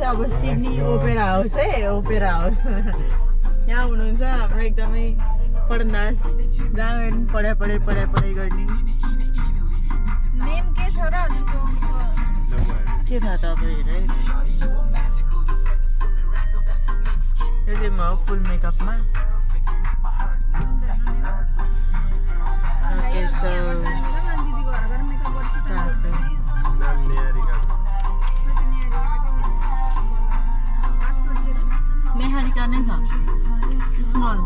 अब Sydney opera house है opera house यहाँ हुनुहुन्छ हाम्रो एकदमै पढन्दास जहाँ पढाइ गर्ने नेम के छ र हजुरको के थाहा त अब हेर यो चाहिँ म फुल मेकअपमा नेहारिका नै छ स्मल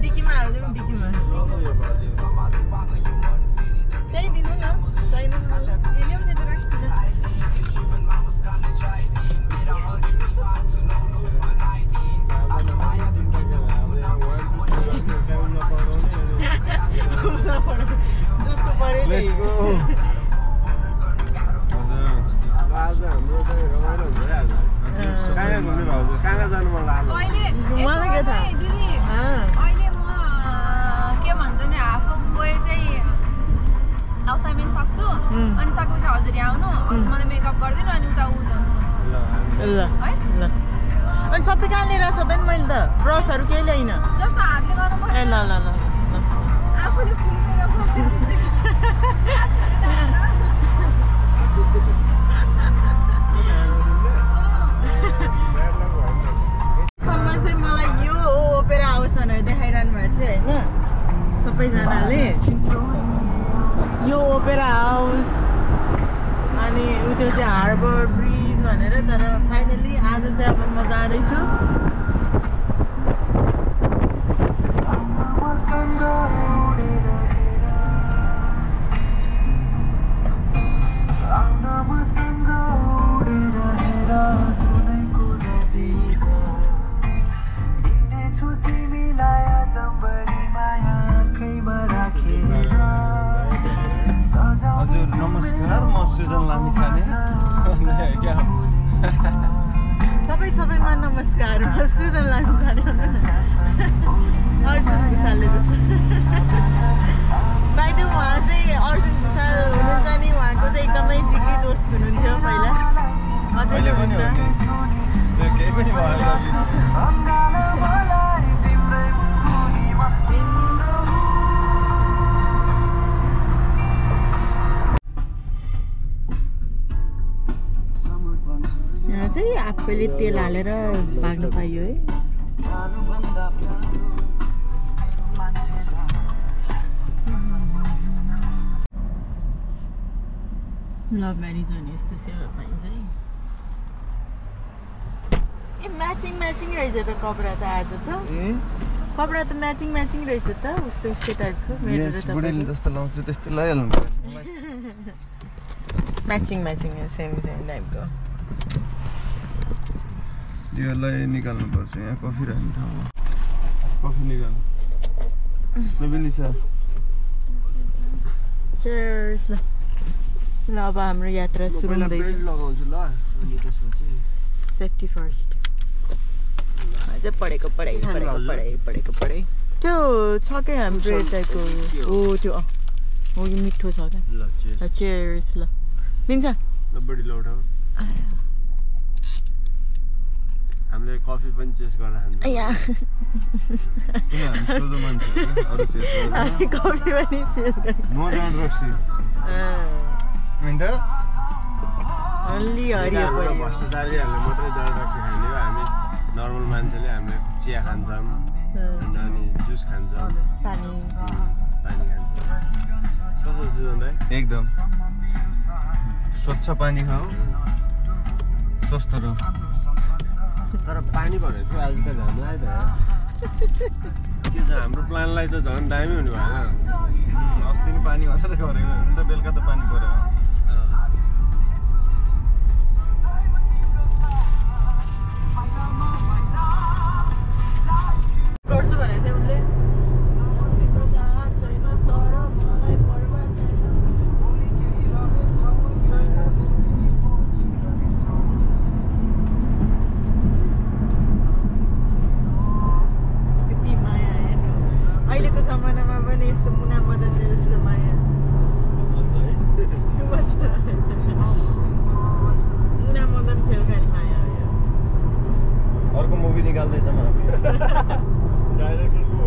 डिकीमा हाल्दिउँ डिकीमा त्यही दिनु न चाहिनु ल्याउने त राख्छु जसको पऱ्यो मलाई के थाहा अहिले म के भन्छ नि हाफ गए चाहिँ असाइनमेन्ट सक्छु अनि सकेपछि हजुर यहाँ आउनु मलाई मेकअप गरिदिनु अनि उता ऊ जान्छु ल है ल अनि सबै कहाँ लिएर आएको नि मैले त ब्रसहरू केही ल्याइनँ जस्तो हातले गर्नु ए ल ल ल आफूले फुल मेकअप देखाइरहनु भएको थियो होइन सबैजनाले यो ओपेरा हाउस अनि उ त्यो चाहिँ हार्बर ब्रिज भनेर तर फाइनली आज चाहिँ अब म जाँदैछु नमस्कार म सुजन लामिछाने सबैमा नमस्कार म सुजन लामिछाने अर्जुन भुषालले जस्तो बाइ द वे उहाँ चाहिँ अर्जुन भुषाल हुनुहुन्छ नि उहाँको चाहिँ एकदमै जिग्री दोस्त हुनुहुन्थ्यो पहिला अझै हुन्छ केही पनि चाहिँ आफैले तेल हालेर भाग्न पाइयो है लभ म्यारिज भने यस्तो सेवा पाइन्छ है ए म्याचिङ रहेछ त कपडा त आज त कपडा त म्याचिङ रहेछ त उस्तो टाइपको मेरो बुढीले जस्तो लाउँछ त्यस्तै लगाइहाल्नु म्याचिङ सेम टाइपको योलाई निकाल्नुपर्छ यहाँ कफी राख्ने ठाउँमा कफी निकाल्नु नबिलिसा चेयर्स ल अब हाम्रो यात्रा सुरु हुँदैछ लगाउँछु ल अनि त्यसपछि सेफ्टी फर्स्ट अझ पढेको पढाइ त्यो छ क्या हाम्रो यताको हो त्यो हो यो मिठो छ क्या ल चेयर्स ल लिन्छ बढी लौटाउ हामीले कफी पनि चेस गरेर खान्छौँ कफी पनि चेस म जाँड राख्छु अलि हरियो भ्रष्टाचारीहरूले मात्रै जाँड राख्छु खाने हो हामी नर्मल मान्छेले हामीले चिया खान्छौँ अनि जुस खान्छौँ पानी खान्छौँ कस्तो सुजन दाइ एकदम स्वच्छ पानी खाऊ स्वस्थ रह तर पानी भनेको आज त घाम लाग्यो के छ हाम्रो प्लानलाई त झन् दामी हुने भएन अस्ति नि पानी मात्रै गरेको नि त बेलुका त पानी पर्यो पनि यस्तो मुना मदनले जस्तो माया मुना मदन फेल खाने माया हो यो अर्को मुभी निकाल्दैछौँ हामी डाइरेक्टरको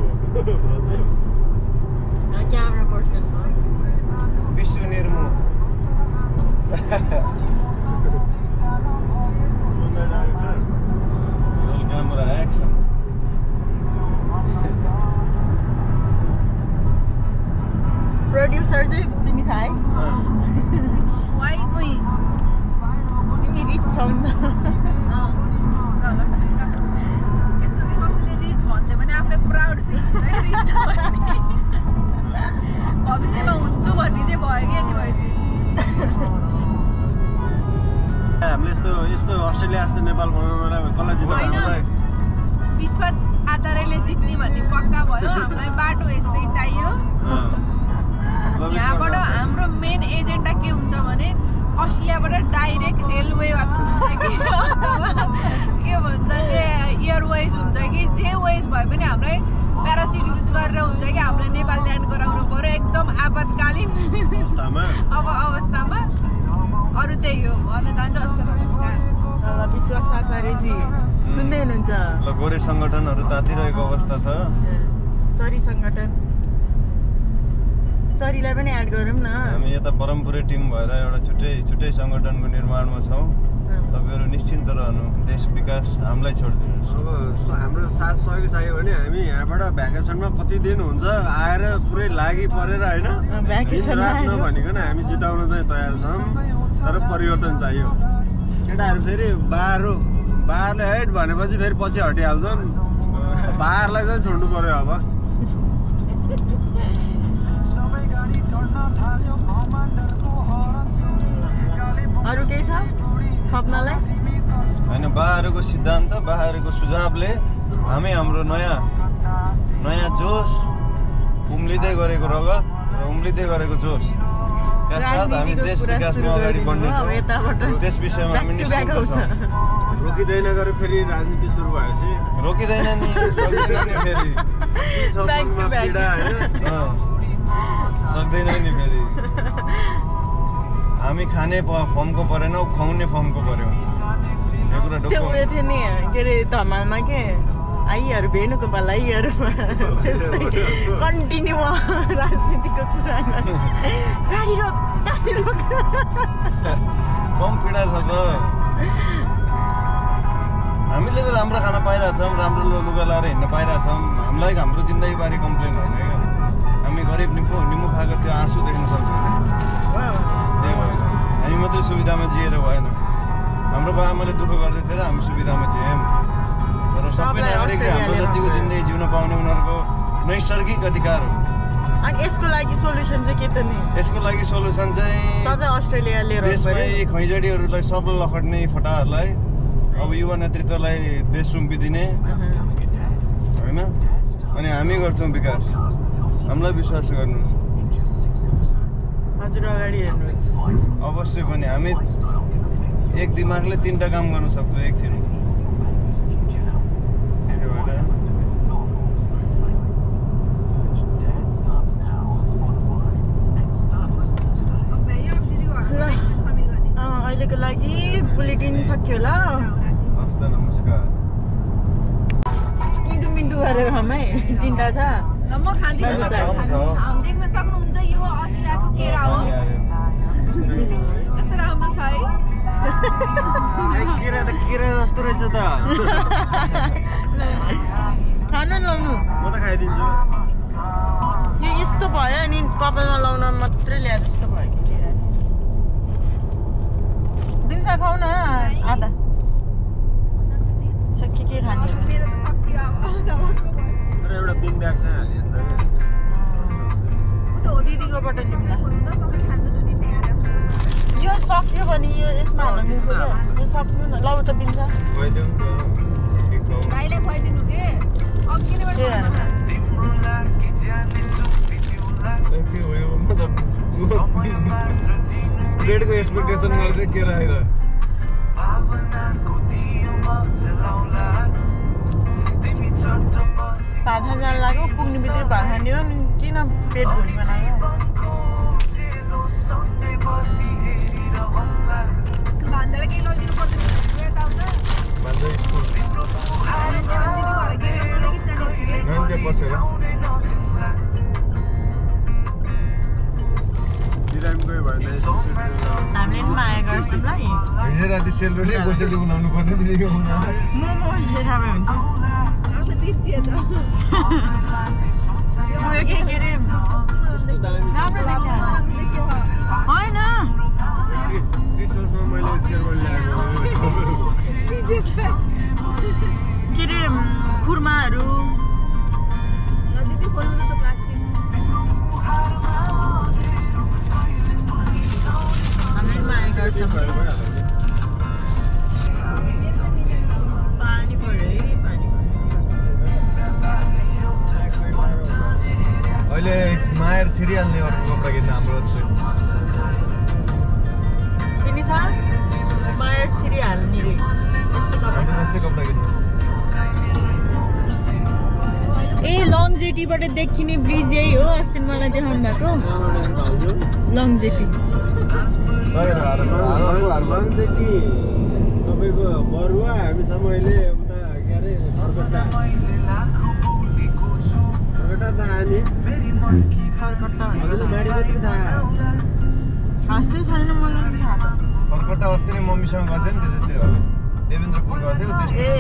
क्यामेरा पर्सन हो विश्व निर्मो सुन्दर director role camera action producer चाहिँ विनिता है वाइ कोही तिमी रिच छौ नि यस्तो कि कसैले रिच भन्दै पनि आफूलाई प्राउड फिल हुन्छ रिच भन्ने भविष्यमा हुन्छु भन्ने चाहिँ भयो कि यति भएपछि हामीले यस्तो अस्ट्रेलिया जस्तो नेपाल बनाउनलाई कसलाई जिताउनलाई विश्वास आधारले जित्ने भन्ने पक्का भयो हामीलाई बाटो यस्तै चाहियो यहाँबाट हाम्रो मेन एजेन्डा के हुन्छ भने अस्ट्रेलियाबाट डाइरेक्ट रेलवे हुन्छ कि के भन्छ एयरवेज हुन्छ कि जे वेज भए पनि हामीलाई प्यारासिट युज गरेर हुन्छ कि हामीलाई नेपाल ल्यान्ड गराउनु पर्यो एकदम आपतकालीन अब अवस्थामा अरू त्यही हो भन्न चाहन्छु हस्त नमस्कार विश्वास आचार्यजी सुन्दै हुनुहुन्छ ल गोरे सङ्गठनहरू तातिरहेको अवस्था छ चरी सङ्गठन चरीलाई पनि एड गरौँ न हामी यता परम्परे टिम भएर एउटा छुट्टै सङ्गठनको निर्माणमा छौँ तपाईँहरू निश्चिन्त रहनु देश विकास हामीलाई छोडिदिनुहोस् अब हाम्रो साथ सहयोग चाहियो भने हामी यहाँबाट भ्याकेसनमा कति दिन हुन्छ आएर पुरै लागि परेर होइन रात नभनिकन हामी जिताउन चाहिँ तयार छौँ तर परिवर्तन चाहियो केटाहरू फेरि बारले हेड भनेपछि फेरि पछि हटिहाल्छन् बारलाई चाहिँ छोड्नु पर्यो अब अरू केही छ थप्नलाई होइन बाहरूको सिद्धान्त बाहरूको सुझावले हामी हाम्रो नयाँ जोस उम्लिँदै गरेको रगत र उम्लिँदै गरेको जोस का साथ हामी देश विकासमा अगाडि बढ्नेछौँ त्यस विषयमा हामी निश्चित छौँ रोकिँदैन गरे फेरि राजनीति सुरु भएपछि रोकिँदैन नि सक्दैन नि फेरि पीडा होइन सक्दैन नि फेरि हामी खाने फर्मको परेन खुवाउने फर्मको पर्यो यो कुरा त्यो उयो थियो नि के अरे धमालमा के आइहरू भेनुको भलाइहरूमा कन्टिन्यू राजनीतिको कुरा गाडी रोक कम पीडा छ त हामीले त राम्रो खाना पाइरहेछौँ राम्रो लुगा लाएर हिँड्न पाइरहेछौँ हामीलाई हाम्रो जिन्दगीबारे कम्प्लेन होइन क्या हामी गरिब निमु खाएको त्यो आँसु देख्न सक्छौँ त्यही भएर हामी मात्रै सुविधामा जिएर भएन हाम्रो बाबाआमाले दुःख गर्दै थियो र हामी सुविधामा जियौँ तर सबै नागरिकले हाम्रो जतिको जिन्दगी जिउन पाउने उनीहरूको नैसर्गिक अधिकार हो अनि यसको लागि सोल्युसन चाहिँ के त नि यसको लागि सोल्युसन चाहिँ सबै अस्ट्रेलिया लिएर देशमै खैँजडीहरूलाई सबल लखड्ने फटाहरूलाई अब युवा नेतृत्वलाई देश सुम्पिदिने होइन अनि हामी गर्छौँ विकास हामीलाई विश्वास गर्नुहोस् हजुर अगाडि हेर्नुहोस् अवश्य पनि हामी एक दिमागले 3टा काम गर्न सक्छौँ एकछिन अहिलेको लागि बुलेटिन सक्यो ल हस्त नमस्कार मिन्टु गरेर है 3टा छ म खाँदिनँ देख्न सक्नुहुन्छ यो अस्ट्रेलियाको केरा हो कस्तो राम्रो छ है केरा जस्तो रहेछ त खानु लाउनु म त खाइदिन्छु यो यस्तो भयो अनि कपालमा लाउन मात्रै ल्याए जस्तो भयो कि केरा दिन्छ खाऊ न आधा के खाने मेरो त सक्यो अब तर एउटा बिङ ब्याग चाहिँ हालियो नि त उ त हो दिदीकोबाट लिउँला चक्लेट खान्छ दुई तिनवटा यहाँ यो सक्यो भने यो यसमा हाल्न मिल्छ यो सक्नु न लौ त बिन्छ खुवाइदेऊ नि त भाइलाई खुवाइदिनु के अघि नै प्लेटको एक्सपेक्टेसन गर्दै के आएर भावनाको दियोमा जलाउला तिमी चट्ट बसी भात खान जानु लाग्यो पुग्ने बित्तिकै भात खानियो नि किन पेट भरि बनायो भान्जालाई केही लगिदिनु पर्दैन यताउता भान्जा स्कुल दिदी घर के लागि जाने थिए नाम त्यहाँ बसेर बिरामी गयो भने हामीले पनि माया गर्छौँ ल हिजो राति सेलरोटी बसेली बनाउनु पर्छ दिदीको मोमो देखामे हुन्छ अब त बिर्सिए त उयो के अरे राम्रो देखियो होइन क्रिसमसमा मैले सेलरोटी ल्याएको के अरे खुर्माहरू दिदी खोल्नु त प्लास्टिक हामीले माया गर्छौँ पानी पऱ्यो है पानी अहिले माएर छिरिहाल्ने अर्को कपडा किन्न हाम्रो किनी छ माया छिरिहाल्ने रे हाम्रो जस्तै कपडा किन्नु ए लङ जेटीबाट देखिने ब्रिज यही हो अस्ति मलाई देखाउनु भएको लङ जेटी लङजेटी तपाईँको बरुवा हामी छ मैले उता के अरे सरकट्टा त आने खासै छैन मलाई थाहा छ सरकट्टा अस्ति नै मम्मीसँग गएको थियो नि त्यतिर देवेन्द्रपुर गएको थियो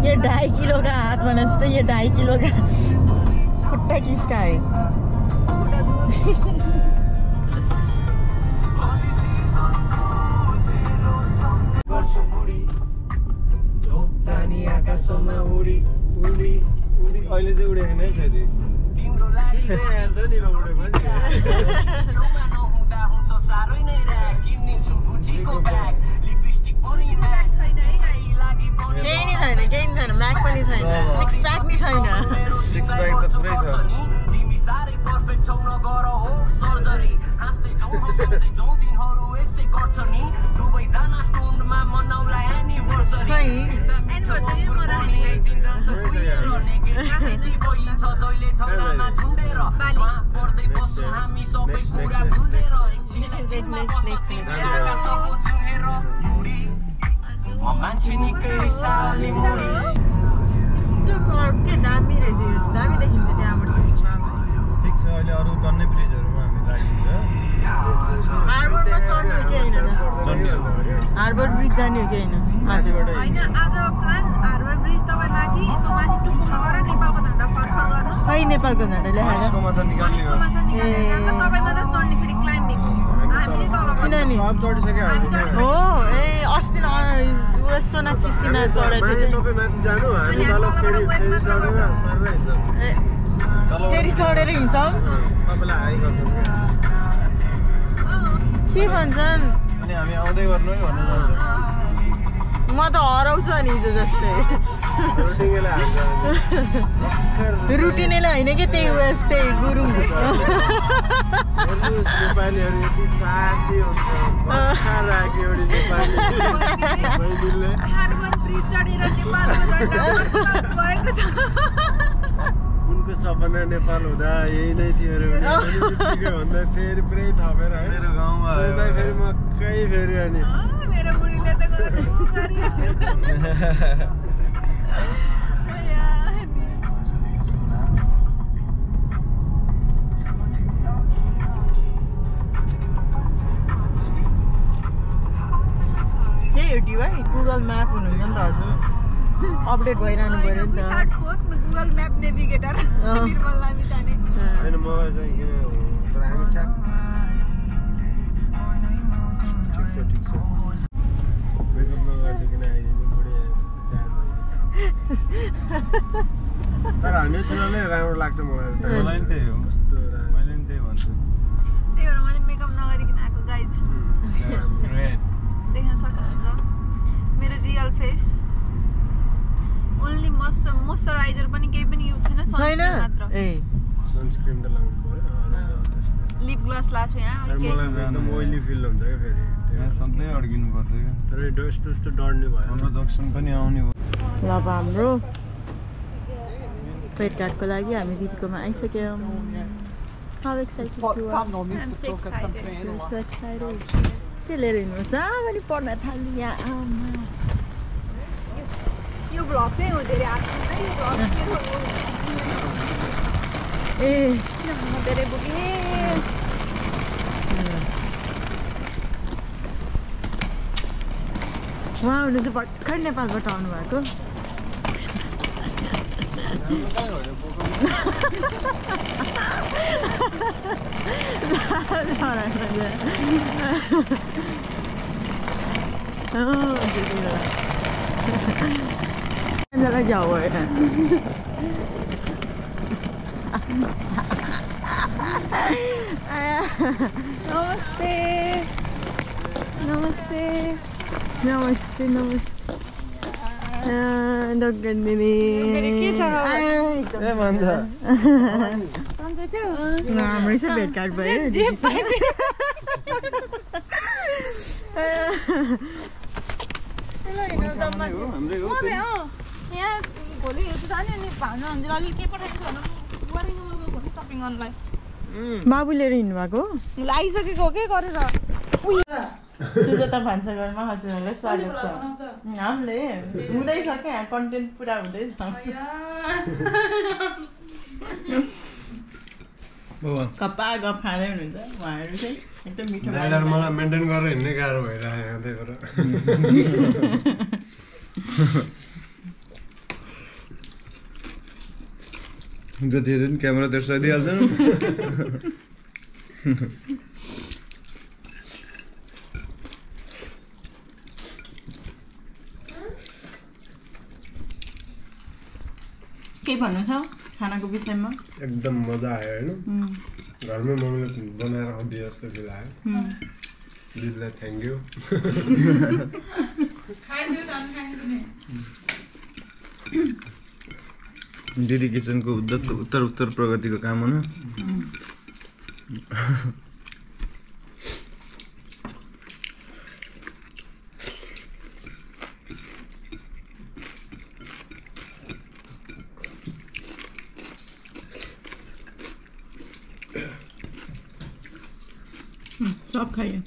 ये 2.5 किलो का हाथ बना जस्तो ये 2.5 किलो का खुट्टा किसका है अहिले चाहिँ उडेको नै फेरि हाल्छ नि उडे पनि केही नि छैन म्याक पनि छैन सिक्स प्याक नि छैन सिक्स प्याक त पुरै छ एनिभर्सरी म के दामी रहेछ दामी देखिन्छ त्यहाँबाट ठिक छ अहिले अरू टन्नै ब्रिजहरूमा हामी लागिन्छ हार्बरमा चढ्ने हो कि होइन हार्बर ब्रिज जाने हो कि होइन होइन आज प्लान हार्बर ब्रिज तपाईँ माथि त्यो माथि टुप्पोमा गएर नेपालको झन्डा फरफर गर्नु खै नेपालको झन्डा ल्याएर मानिसकोमा छ निकाल्ने हो मानिसकोमा छ निकालेर तपाईँ मात्र चढ्ने फेरि क्लाइम्बिङ हामीले तल किनभने सब चढिसक्यो हामी हो ए अस्ति सोनाक्षी सिन्हा चढेको माथि तपाईँ माथि जानु हामी तल फेरि चढेर सरलाई हिँड्छौँ फेरि चढेर हिँड्छौँ तपाईँलाई हाई गर्छौँ के भन्छन् अनि हामी आउँदै गर्नु है भन्न जान्छ म त हराउँछु अनि हिजो जस्तै रुटिनेलाई होइन कि त्यही त्यही गुरुङ नेपालीहरू यति साहसी हुन्छ हार्बर ब्रिज चढेर नेपालको झन्डा भएको छ उनको सपना नेपाल हुँदा यही नै थियो अरे भन्दा फेरि पुरै थपेर है मेरो गाउँमा फेरि मकै फेरि अनि मेरो बुढीले त के हो टी भाइ गुगल म्याप हुनुहुन्छ नि त हजुर अपडेट भइरहनु पऱ्यो नि त गुगल म्याप नेभिगेटर बिरबल लामी जाने होइन मलाई चाहिँ किन तर हामी ठ्याक ठिक छ मेकअप नगरिकन आइदिनु बुढी तर हामी सुनाले राम्रो लाग्छ मलाई पनि त्यही हो कस्तो मैले पनि त्यही भन्छु त्यही भएर मैले मेकअप नगरिकन आएको गाइज देख्न सक्नुहुन्छ मेरो रियल फेस ओन्ली मोइस्चराइजर पनि केही पनि युज छैन सनस्क्रिन मात्र ए सनस्क्रिन त लाउनु पर्यो ग्लास लास यहाँ तर मलाई एकदम ओइली फिल हुन्छ क्या फेरि यहाँ सधैँ अड्किनु पर्छ क्या तर यस्तो यस्तो डढ्ने भयो हाम्रो जक्सन पनि आउने भयो ल अब हाम्रो क्रेडिट कार्डको लागि हामी दिदीकोमा आइसक्यौँ How excited you are? I'm so excited. I'm so excited. के लिएर हिँड्नु जहाँ पनि पढ्न थाल्ने यहाँ आमा यो भ्लग चाहिँ हो धेरै आफ्नो यो भ्लग ए म धेरै बोकेँ उहाँ हुनु चाहिँ भर्खर नेपालबाट आउनुभएको Rất giàu rồi Namaste Namaste Namaste Namaste Dogandini हाम्रै चाहिँ भेट कार्ड भयो यहाँ भोलि जाने नि भाउनु हुन्छ अलिक के पठाइदिनु भन्नु बुहारीको भोलि सपिङ गर्नलाई बाबु लिएर हिँड्नु भएको आइसकेको के गरेर सुजाता भान्साघरमा हजुरहरूलाई स्वागत छ हामीले हुँदैछ क्या यहाँ कन्टेन्ट पुरा हुँदैछ गप्पा गफ खाँदै हुनुहुन्छ उहाँहरू चाहिँ एकदम मिठो जाडर मलाई मेन्टेन गरेर हिँड्नै गाह्रो भइरहेको यहाँ त्यही भएर जतिखेर पनि क्यामेरा तेर्साइदिइहाल्दैन के भन्नु छ खानाको विषयमा एकदम मजा आयो होइन घरमै मम्मीले बनाएर दिए जस्तो फिल आयो दिदीलाई थ्याङ्क यू दिदी किचनको उत्तर प्रगतिको कामना सब खाइए